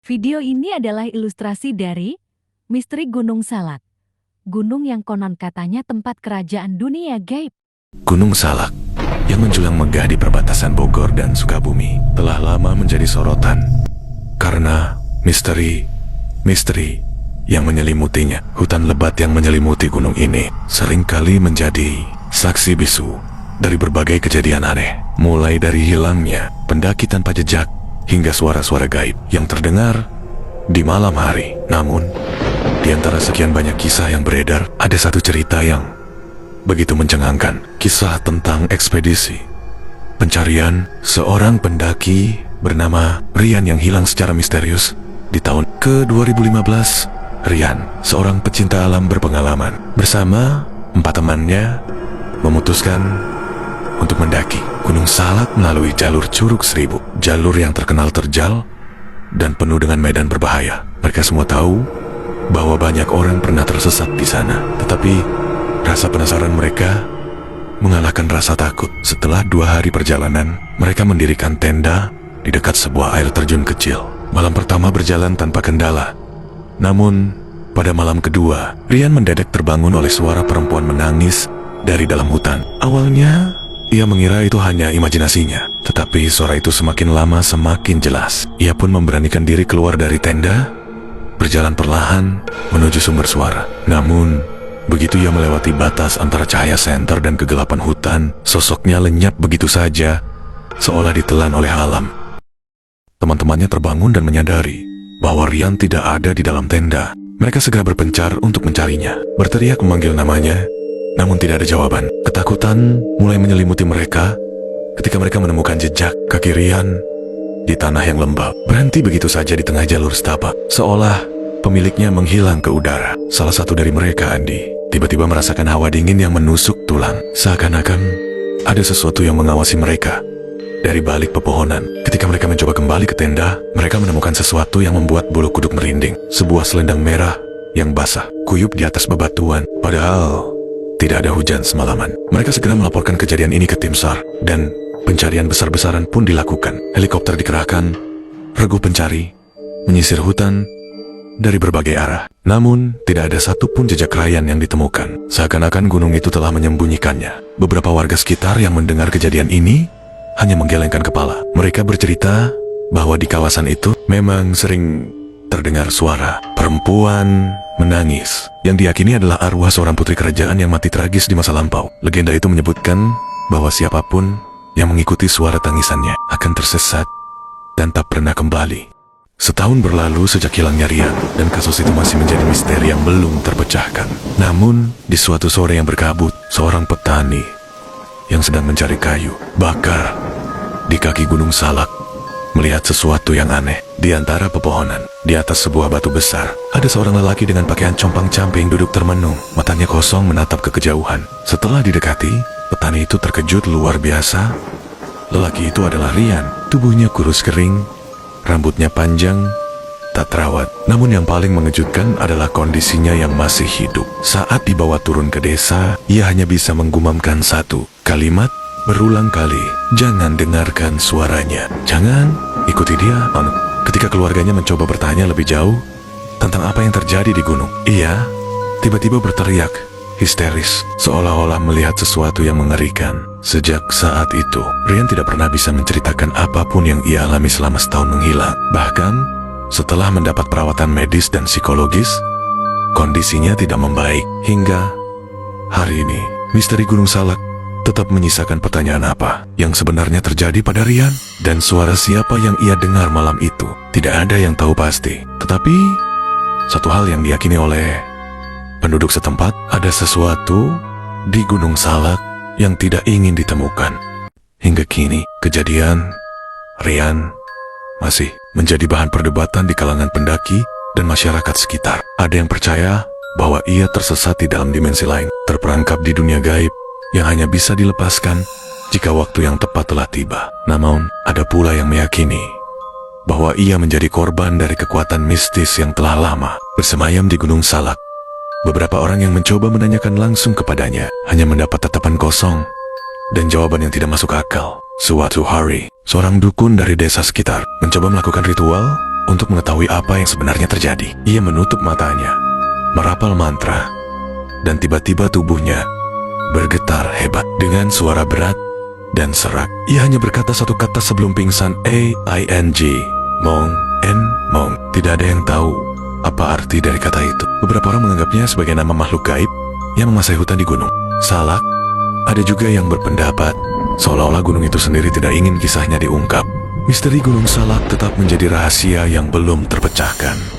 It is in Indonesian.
Video ini adalah ilustrasi dari Misteri Gunung Salak. Gunung yang konon katanya tempat kerajaan dunia gaib. Gunung Salak yang menjulang megah di perbatasan Bogor dan Sukabumi telah lama menjadi sorotan karena misteri yang menyelimutinya. Hutan lebat yang menyelimuti gunung ini seringkali menjadi saksi bisu dari berbagai kejadian aneh, mulai dari hilangnya pendaki tanpa jejak hingga suara-suara gaib yang terdengar di malam hari. Namun, di antara sekian banyak kisah yang beredar, ada satu cerita yang begitu mencengangkan. Kisah tentang ekspedisi pencarian seorang pendaki bernama Rian yang hilang secara misterius di tahun ke-2015. Rian, seorang pecinta alam berpengalaman, bersama 4 temannya memutuskan untuk mendaki Gunung Salak melalui jalur Curug Seribu, jalur yang terkenal terjal dan penuh dengan medan berbahaya. Mereka semua tahu bahwa banyak orang pernah tersesat di sana, tetapi rasa penasaran mereka mengalahkan rasa takut. Setelah 2 hari perjalanan, mereka mendirikan tenda di dekat sebuah air terjun kecil. Malam pertama berjalan tanpa kendala. Namun, pada malam kedua, Rian mendadak terbangun oleh suara perempuan menangis dari dalam hutan. Awalnya, ia mengira itu hanya imajinasinya, tetapi suara itu semakin lama semakin jelas. Ia pun memberanikan diri keluar dari tenda, berjalan perlahan menuju sumber suara. Namun, begitu ia melewati batas antara cahaya senter dan kegelapan hutan, sosoknya lenyap begitu saja, seolah ditelan oleh alam. Teman-temannya terbangun dan menyadari bahwa Rian tidak ada di dalam tenda. Mereka segera berpencar untuk mencarinya, berteriak memanggil namanya, namun tidak ada jawaban. Ketakutan mulai menyelimuti mereka ketika mereka menemukan jejak kaki Rian di tanah yang lembab, berhenti begitu saja di tengah jalur setapak, seolah pemiliknya menghilang ke udara. Salah satu dari mereka, Andi, tiba-tiba merasakan hawa dingin yang menusuk tulang, seakan-akan ada sesuatu yang mengawasi mereka dari balik pepohonan. Ketika mereka mencoba kembali ke tenda, mereka menemukan sesuatu yang membuat bulu kuduk merinding. Sebuah selendang merah yang basah, kuyup di atas bebatuan. Padahal tidak ada hujan semalaman. Mereka segera melaporkan kejadian ini ke tim SAR, dan pencarian besar-besaran pun dilakukan. Helikopter dikerahkan, regu pencari menyisir hutan dari berbagai arah. Namun, tidak ada satupun jejak Rian yang ditemukan. Seakan-akan gunung itu telah menyembunyikannya. Beberapa warga sekitar yang mendengar kejadian ini hanya menggelengkan kepala. Mereka bercerita bahwa di kawasan itu memang sering terdengar suara perempuan menangis yang diyakini adalah arwah seorang putri kerajaan yang mati tragis di masa lampau. Legenda itu menyebutkan bahwa siapapun yang mengikuti suara tangisannya akan tersesat dan tak pernah kembali. Setahun berlalu sejak hilangnya Rian, dan kasus itu masih menjadi misteri yang belum terpecahkan. Namun, di suatu sore yang berkabut, seorang petani yang sedang mencari kayu bakar di kaki Gunung Salak melihat sesuatu yang aneh. Di antara pepohonan, di atas sebuah batu besar, ada seorang lelaki dengan pakaian compang-camping duduk termenung, matanya kosong menatap ke kejauhan. Setelah didekati, petani itu terkejut luar biasa. Lelaki itu adalah Rian. Tubuhnya kurus kering, rambutnya panjang, tak terawat. Namun yang paling mengejutkan adalah kondisinya yang masih hidup. Saat dibawa turun ke desa, ia hanya bisa menggumamkan satu kalimat berulang kali, "Jangan dengarkan suaranya, jangan ikuti dia." Ketika keluarganya mencoba bertanya lebih jauh tentang apa yang terjadi di gunung, ia tiba-tiba berteriak histeris, seolah-olah melihat sesuatu yang mengerikan. Sejak saat itu, Rian tidak pernah bisa menceritakan apapun yang ia alami selama setahun menghilang. Bahkan, setelah mendapat perawatan medis dan psikologis, kondisinya tidak membaik. Hingga hari ini, misteri Gunung Salak tetap menyisakan pertanyaan apa yang sebenarnya terjadi pada Rian, dan suara siapa yang ia dengar malam itu. Tidak ada yang tahu pasti. Tetapi, satu hal yang diyakini oleh penduduk setempat, ada sesuatu di Gunung Salak yang tidak ingin ditemukan. Hingga kini, kejadian Rian masih menjadi bahan perdebatan di kalangan pendaki dan masyarakat sekitar. Ada yang percaya bahwa ia tersesat di dalam dimensi lain, terperangkap di dunia gaib yang hanya bisa dilepaskan jika waktu yang tepat telah tiba. Namun, ada pula yang meyakini bahwa ia menjadi korban dari kekuatan mistis yang telah lama bersemayam di Gunung Salak. Beberapa orang yang mencoba menanyakan langsung kepadanya hanya mendapat tatapan kosong dan jawaban yang tidak masuk akal. Suatu hari, seorang dukun dari desa sekitar mencoba melakukan ritual untuk mengetahui apa yang sebenarnya terjadi. Ia menutup matanya, merapal mantra, dan tiba-tiba tubuhnya bergetar hebat. Dengan suara berat dan serak, ia hanya berkata satu kata sebelum pingsan, A-I-N-G, Mong, Mong. Tidak ada yang tahu apa arti dari kata itu. Beberapa orang menganggapnya sebagai nama makhluk gaib yang menguasai hutan di Gunung Salak. Ada juga yang berpendapat seolah-olah gunung itu sendiri tidak ingin kisahnya diungkap. Misteri Gunung Salak tetap menjadi rahasia yang belum terpecahkan.